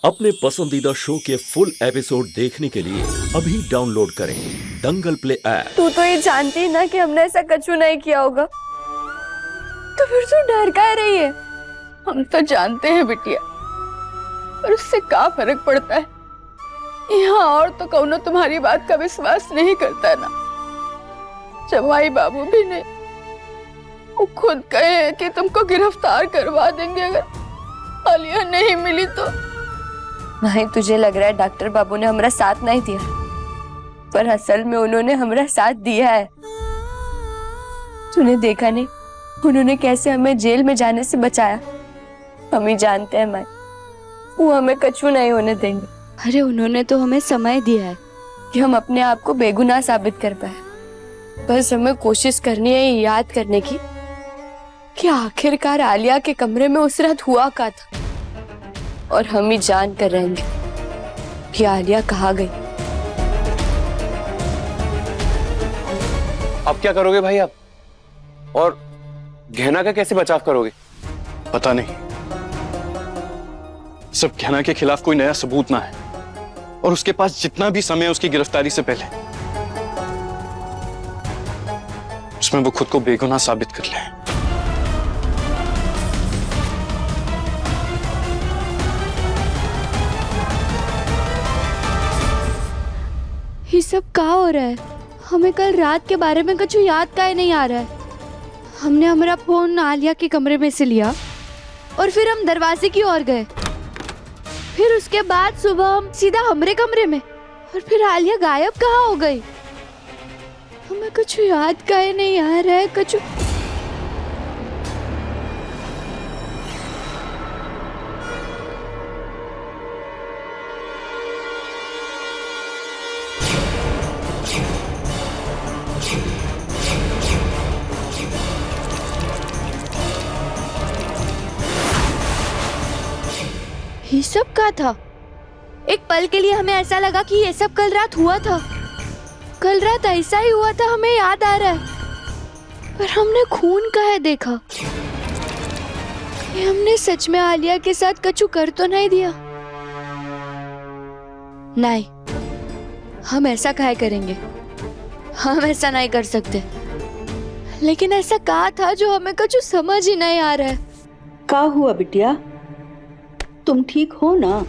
अपने पसंदीदा शो के फुल एपिसोड देखने के लिए अभी डाउनलोड करें दंगल प्ले ऐप। तू तो ये जानती है ना कि हमने ऐसा कछु नहीं किया होगा, तो फिर तू डर का रही है? हम तो जानते हैं बिटिया, पर उससे क्या फर्क पड़ता है। यहाँ और तो कौनो तुम्हारी बात का विश्वास नहीं करता है ना। जमाई बाबू भी नहीं, वो खुद कहे हैं कि तुमको गिरफ्तार करवा देंगे अगर आलिया नहीं मिली तो। भाई तुझे लग रहा है डॉक्टर बाबू ने हमारा साथ नहीं दिया, पर असल में उन्होंने हमारा साथ दिया है। तूने देखा नहीं उन्होंने कैसे हमें जेल में जाने से बचाया? हम ही जानते हैं माई, वो हमें कछु नहीं होने देंगे। अरे उन्होंने तो हमें समय दिया है कि हम अपने आप को बेगुनाह साबित कर पाए। बस हमें कोशिश करनी है ये याद करने की कि आखिरकार आलिया के कमरे में उस रात हुआ क्या था, और हम ही जान कर रहेंगे कि आलिया कहाँ गई। अब क्या करोगे भाई आप? और गहना का कैसे बचाव करोगे? पता नहीं, सब गहना के खिलाफ कोई नया सबूत ना है, और उसके पास जितना भी समय है उसकी गिरफ्तारी से पहले, उसमें वो खुद को बेगुनाह साबित कर ले। ये सब क्या हो रहा है? हमें कल रात के बारे में कुछ याद का ही नहीं आ रहा है। हमने हमारा फोन आलिया के कमरे में से लिया और फिर हम दरवाजे की ओर गए, फिर उसके बाद सुबह हम सीधा हमारे कमरे में, और फिर आलिया गायब कहाँ हो गई? हमें कुछ याद का ही नहीं आ रहा है। कुछ ये सब क्या था? एक पल के लिए हमें ऐसा लगा कि ये सब कल रात हुआ था। कल रात ऐसा ही हुआ था, हमें याद आ रहा है, पर हमने खून काहे देखा? ये हमने सच में आलिया के साथ कछु कर तो नहीं दिया? नहीं, हम ऐसा काहे करेंगे? हम ऐसा नहीं कर सकते। लेकिन ऐसा क्या था जो हमें कछु समझ ही नहीं आ रहा है? क्या हुआ बिटिया, तुम ठीक हो ना?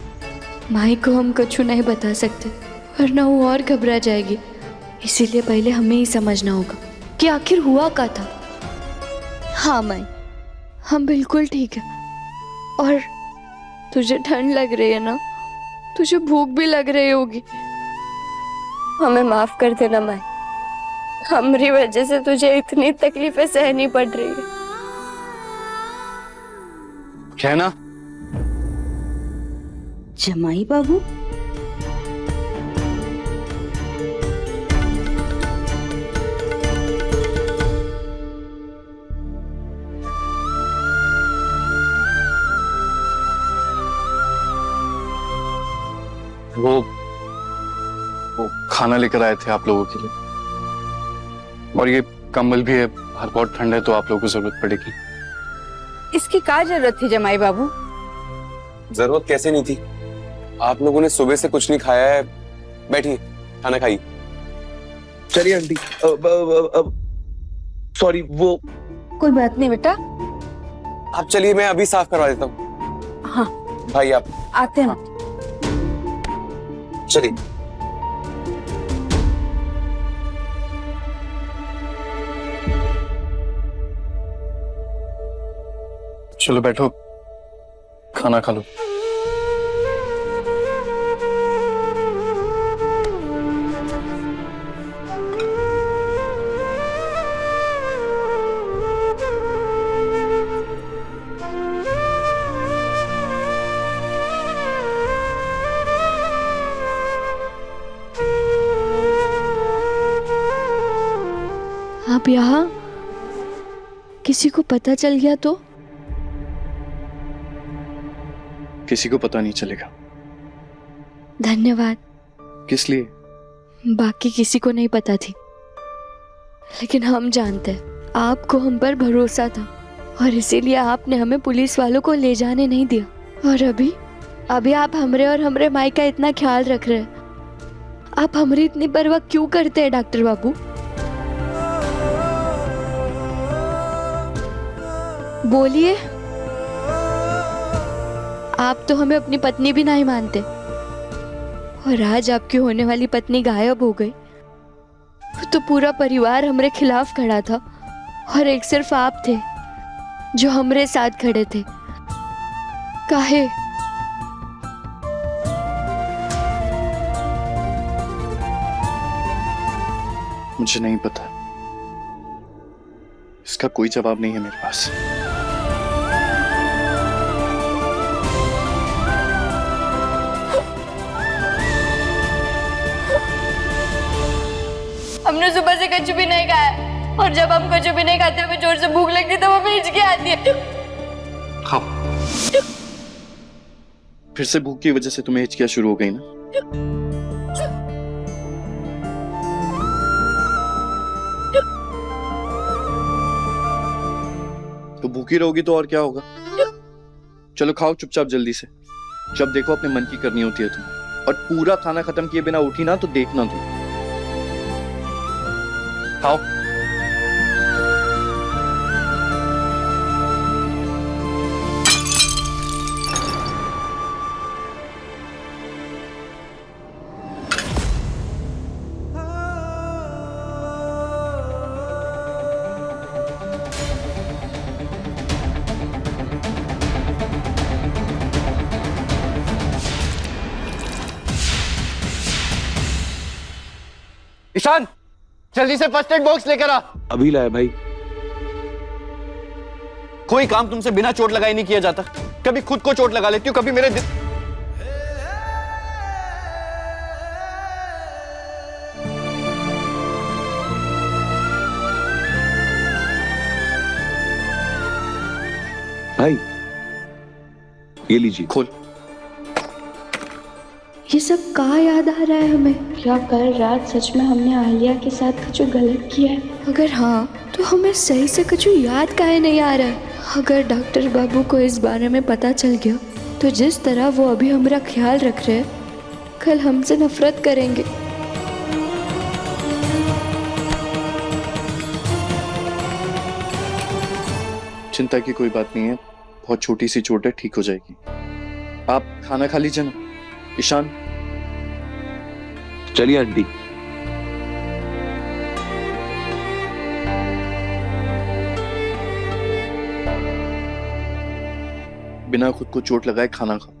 माई को हम कछु नहीं बता सकते, वरना वो और घबरा जाएगी। इसीलिए पहले हमें ही समझना होगा कि आखिर हुआ क्या था। हाँ माई, हम बिल्कुल ठीक है। और तुझे ठंड लग रही है ना? तुझे भूख भी लग रही होगी। हमें माफ कर देना माई, हमारी वजह से तुझे इतनी तकलीफें सहनी पड़ रही है। क्या ना जमाई बाबू, वो खाना लेकर आए थे आप लोगों के लिए, और ये कंबल भी है, बाहर बहुत ठंड है, तो आप लोगों को जरूरत पड़ेगी। इसकी क्या जरूरत थी जमाई बाबू? जरूरत कैसे नहीं थी? आप लोगों ने सुबह से कुछ नहीं खाया है। बैठिए, खाना खाइए। चलिए आंटी, सॉरी, वो कोई बात नहीं बेटा, आप चलिए, मैं अभी साफ करवा देता हूँ। हाँ भाई आप आते हैं। चलिए। चलो बैठो, खाना खा लो। आप यहाँ किसी को पता चल गया तो? किसी को पता नहीं चलेगा। धन्यवाद। किस लिए? बाकी किसी को नहीं पता थी, लेकिन हम जानते हैं आपको हम पर भरोसा था, और इसीलिए आपने हमें पुलिस वालों को ले जाने नहीं दिया। और अभी अभी आप हमरे और हमरे माई का इतना ख्याल रख रहे हैं, आप हमारी इतनी परवाह क्यों करते हैं डॉक्टर बाबू? बोलिए। आप तो हमें अपनी पत्नी भी नहीं मानते, और आज आपकी होने वाली पत्नी गायब हो गई तो पूरा परिवार हमरे खिलाफ खड़ा था, और एक सिर्फ आप थे जो हमरे साथ खड़े थे। काहे? मुझे नहीं पता, इसका कोई जवाब नहीं है मेरे पास। हमने सुबह से कुछ भी नहीं खाया, और जब हम कुछ भी नहीं खाते हमें जोर से भूख लगती है तो हमें हिचकी आती है। खाओ। फिर से भूख की वजह से तुम्हें हिचकियां शुरू हो गई ना? तो भूखी रहोगी तो और क्या होगा? चलो खाओ चुपचाप जल्दी से। जब देखो अपने मन की करनी होती है तुम्हें, और पूरा खाना खत्म किए बिना उठी ना तो देखना तुम। खाओ। ईशान, जल्दी से फर्स्ट एड बॉक्स लेकर आ। अभी लाया भाई। कोई काम तुमसे बिना चोट लगाए नहीं किया जाता। कभी खुद को चोट लगा लेती हो, कभी मेरे भाई ये लीजिए। खोल। ये सब कहाँ याद आ रहा है हमें? क्या कल रात सच में हमने आलिया के साथ कुछ गलत किया है? अगर हाँ तो हमें सही से कुछ याद काहे नहीं आ रहा है? अगर डॉक्टर बाबू को इस बारे में पता चल गया तो जिस तरह वो अभी हमारा ख्याल रख रहे हैं, कल हमसे नफरत करेंगे। चिंता की कोई बात नहीं है, बहुत छोटी सी चोट है, ठीक हो जाएगी। आप खाना खा लीजिए ना। ईशान, चलिए आंटी। बिना खुद को चोट लगाए खाना खाओ।